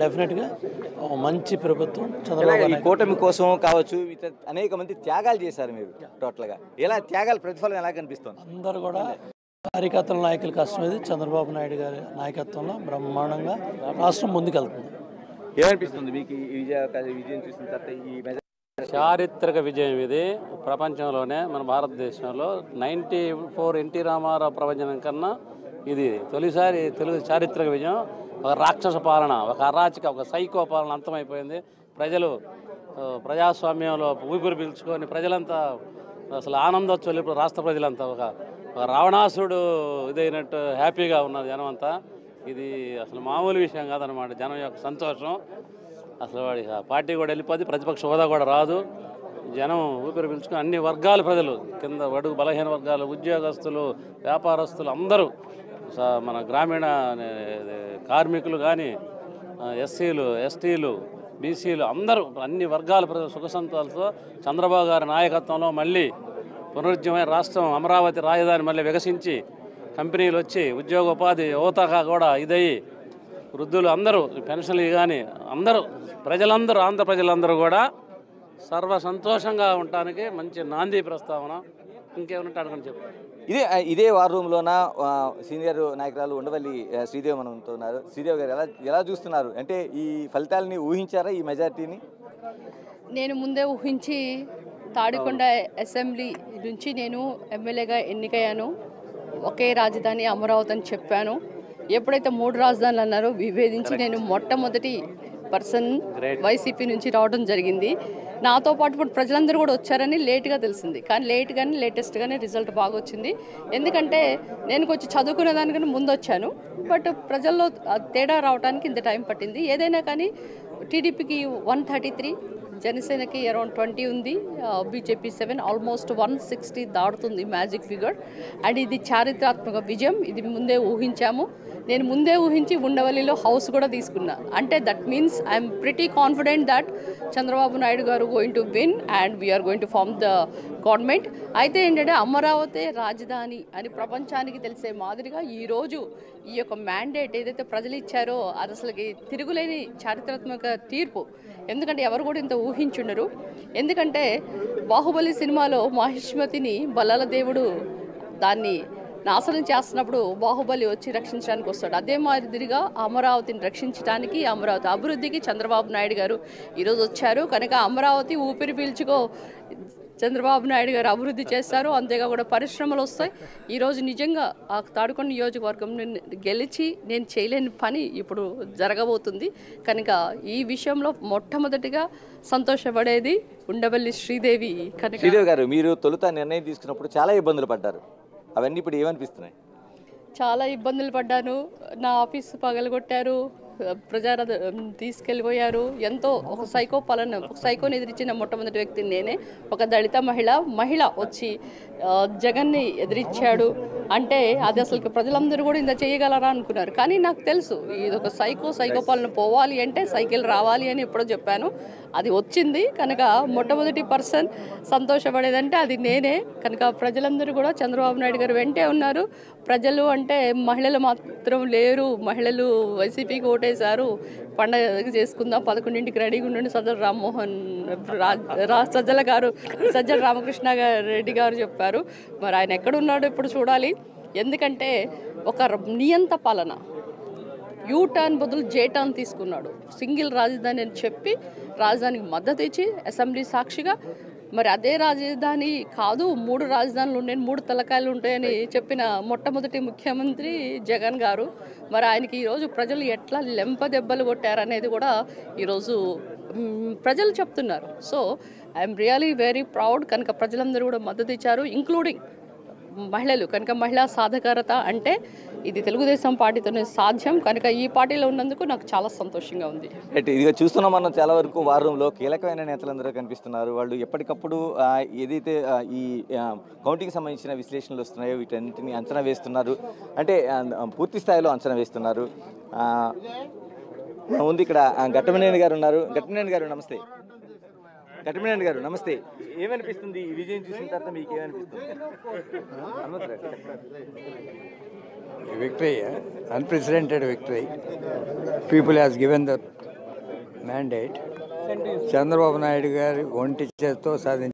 డెఫినెట్గా మంచి ప్రభుత్వం చంద్రబాబు ఈ కూటమి కోసం కావచ్చు అనేక మంది త్యాగాలు చేశారు మీరు టోటల్గా. ఎలా త్యాగాల ప్రతిఫలం ఎలా కనిపిస్తుంది? అందరూ కూడా కార్యకర్తల నాయకుల కష్టం ఇది. చంద్రబాబు నాయుడు గారి నాయకత్వంలో బ్రహ్మాండంగా రాష్ట్రం ముందుకెళ్తుంది. ఏమనిపిస్తుంది మీకు ఈ విజయం చూసిన తర్వాత? ఈ చారిత్రక విజయం ఇది. ప్రపంచంలోనే మన భారతదేశంలో 94 ఎన్టీ రామారావు ప్రపంచం కన్నా ఇది తొలిసారి తెలుగు చారిత్రక విజయం. ఒక రాక్షస పాలన, ఒక అరాచక, ఒక సైకో పాలన అంతమైపోయింది. ప్రజలు ప్రజాస్వామ్యంలో ఊపిరి పీల్చుకొని ప్రజలంతా అసలు ఆనందోత్సవాలు. ఇప్పుడు రాష్ట్ర ప్రజలంతా ఒక రావణాసుడు ఇదైనట్టు హ్యాపీగా ఉన్నది జనం అంతా. ఇది అసలు మామూలు విషయం కాదనమాట. జనం యొక్క సంతోషం అసలు వాడి పార్టీ కూడా వెళ్ళిపోద్ది, ప్రతిపక్ష హోదా కూడా రాదు. జనం ఊపిరి పీల్చుకొని అన్ని వర్గాల ప్రజలు, కింద బడుగు బలహీన వర్గాలు, ఉద్యోగస్తులు, వ్యాపారస్తులు అందరూ, మన గ్రామీణ కార్మికులు కానీ, ఎస్సీలు, ఎస్టీలు, బీసీలు అందరూ, అన్ని వర్గాల ప్రజలు సుఖ సంతోషాలతో చంద్రబాబు గారి నాయకత్వంలో మళ్ళీ పునరుజ్జీవమైన రాష్ట్రం అమరావతి రాజధాని మళ్ళీ వికసించి కంపెనీలు వచ్చి ఉద్యోగోపాధి యువతగా కూడా ఇదయ్యి వృద్ధులు అందరూ పెన్షన్లు కానీ అందరూ ప్రజలందరూ ఆంధ్ర ప్రజలందరూ కూడా సర్వ సంతోషంగా ఉండటానికి మంచి నాంది ప్రస్తావన. ఇంకేమన్నా అడగని చెప్పు. ఇదే వార్ రూమ్లోన సీనియర్ నాయకురాలు ఉండవల్లి శ్రీదేవి మనతో ఉన్నారు. శ్రీదేవి గారు ఎలా చూస్తున్నారు? అంటే ఈ ఫలితాలని ఊహించారా ఈ మెజార్టీని? నేను ముందే ఊహించి తాడికొండ అసెంబ్లీ నుంచి నేను ఎమ్మెల్యేగా ఎన్నికయ్యాను. ఒకే రాజధాని అమరావతి అని చెప్పాను. ఎప్పుడైతే 3 రాజధానులు అన్నారో విభేదించి నేను మొట్టమొదటి పర్సన్ వైసీపీ నుంచి రావడం జరిగింది. నాతో పాటు ఇప్పుడు ప్రజలందరూ కూడా వచ్చారని లేట్గా తెలిసింది. కానీ లేటెస్ట్గానే రిజల్ట్ బాగా వచ్చింది. ఎందుకంటే నేను కొంచెం చదువుకునే దానికన్నా ముందు వచ్చాను. బట్ ప్రజల్లో తేడా రావడానికి ఇంత టైం పట్టింది. ఏదైనా కానీ టీడీపీకి 133, జనసేనకి అరౌండ్ 20 ఉంది, బీజేపీ 7, ఆల్మోస్ట్ 160 దాడుతుంది మ్యాజిక్ ఫిగర్. అండ్ ఇది చారిత్రాత్మక విజయం. ఇది ముందే ఊహించాము. నేను ముందే ఊహించి ఉండవల్లిలో హౌస్ కూడా తీసుకున్నా. అంటే that means I'm pretty confident that Chandrababu Naidu garu going to win and we're going to form the government. అయితే ఏంటంటే అమరావతి రాజధాని అని ప్రపంచానికి తెలిసే మాదిరిగా ఈరోజు ఈ యొక్క మ్యాండేట్ ఏదైతే ప్రజలు ఇచ్చారో అది అసలుకి తిరుగులేని చారిత్రాత్మక తీర్పు. ఎందుకంటే ఎవరు కూడా ఇంత ఊహించుండరు. ఎందుకంటే బాహుబలి సినిమాలో మహిష్మతిని బలాల దేవుడు దాన్ని నాశనం చేస్తున్నప్పుడు బాహుబలి వచ్చి రక్షించడానికి వస్తాడు. అదే మాదిరిగా అమరావతిని రక్షించడానికి, అమరావతి అభివృద్ధికి చంద్రబాబు నాయుడు గారు ఈరోజు వచ్చారు. కనుక అమరావతి ఊపిరి పీల్చుకో చంద్రబాబు నాయుడు గారు అభివృద్ధి చేస్తారు. అంతేకాకుండా పరిశ్రమలు వస్తాయి. ఈరోజు నిజంగా ఆ తాడికొండ నియోజకవర్గం గెలిచి నేను చేయలేని పని ఇప్పుడు జరగబోతుంది. కనుక ఈ విషయంలో మొట్టమొదటిగా సంతోషపడేది ఉండవల్లి శ్రీదేవి. కనుక శ్రీదేవి గారు, మీరు తొలుత నిర్ణయం తీసుకున్నప్పుడు చాలా ఇబ్బందులు పడ్డారు. అవన్నీ ఇప్పుడు ఏమనిపిస్తున్నాయి? చాలా ఇబ్బందులు పడ్డాను. నా ఆఫీస్ పగలగొట్టారు, ప్రజారథ తీసుకెళ్ళిపోయారు. ఎంతో ఒక సైకో పాలన, ఒక సైకోని ఎదిరించిన మొట్టమొదటి వ్యక్తిని నేనే. ఒక దళిత మహిళ వచ్చి జగన్ని ఎదిరించాడు. అంటే అది అసలు ప్రజలందరూ కూడా ఇంత చేయగలరా అనుకున్నారు. కానీ నాకు తెలుసు ఇది ఒక సైకో పాలన పోవాలి అంటే సైకిల్ రావాలి అని ఎప్పుడో చెప్పాను. అది వచ్చింది. కనుక మొట్టమొదటి పర్సన్ సంతోషపడేదంటే అది నేనే. కనుక ప్రజలందరూ కూడా చంద్రబాబు నాయుడు గారు వెంటే ఉన్నారు. ప్రజలు అంటే మహిళలు మాత్రం లేరు. మహిళలు వైసీపీకి ఓటేశారు. పండగ చేసుకుందాం, 11ంటికి రెడీగా ఉండండి సజ్జల సజ్జల రామకృష్ణ రెడ్డి గారు చెప్పారు. మరి ఆయన ఎక్కడున్నాడో ఇప్పుడు చూడాలి. ఎందుకంటే ఒక నియంత పాలన, యూటర్న్ బదులు జేటర్న్ తీసుకున్నాడు. సింగిల్ రాజధాని అని చెప్పి రాజధానికి మద్దతు ఇచ్చి అసెంబ్లీ సాక్షిగా మరి అదే రాజధాని కాదు 3 రాజధానులు ఉన్నాయి, 3 తలకాయలు ఉంటాయని చెప్పిన మొట్టమొదటి ముఖ్యమంత్రి జగన్ గారు. మరి ఆయనకి ఈరోజు ప్రజలు ఎట్లా లెంపదెబ్బలు కొట్టారనేది కూడా ఈరోజు ప్రజలు చెప్తున్నారు. So I'm really very proud. కనుక ప్రజలందరూ కూడా మద్దతు ఇచ్చారు, ఇంక్లూడింగ్ మహిళలు. కనుక మహిళా సాధికారత అంటే ఇది తెలుగుదేశం పార్టీతోనే సాధ్యం. కనుక ఈ పార్టీలో ఉన్నందుకు నాకు చాలా సంతోషంగా ఉంది. ఇదిగా చూస్తున్నాం మనం, చాలా వరకు వార్ రూమ్లో కీలకమైన నేతలందరూ కనిపిస్తున్నారు. వాళ్ళు ఎప్పటికప్పుడు ఏదైతే ఈ కౌంటింగ్ సంబంధించిన విశ్లేషణలు వస్తున్నాయో వీటన్నింటినీ అంచనా వేస్తున్నారు. అంటే పూర్తి స్థాయిలో అంచనా వేస్తున్నారు. ఉంది ఇక్కడ ఘట్టమనేని గారు ఉన్నారు. ఘట్టమనేని గారు నమస్తే. ఘట్టమనేని గారు నమస్తే. ఏమనిపిస్తుంది ఈ విజయం చూసిన తర్వాత? మీకు ఏమనిపిస్తుంది? Victory, unprecedented victory. People has given the mandate Chandrababu Naidu గారి ఒంటి చేతితో సాధించారు.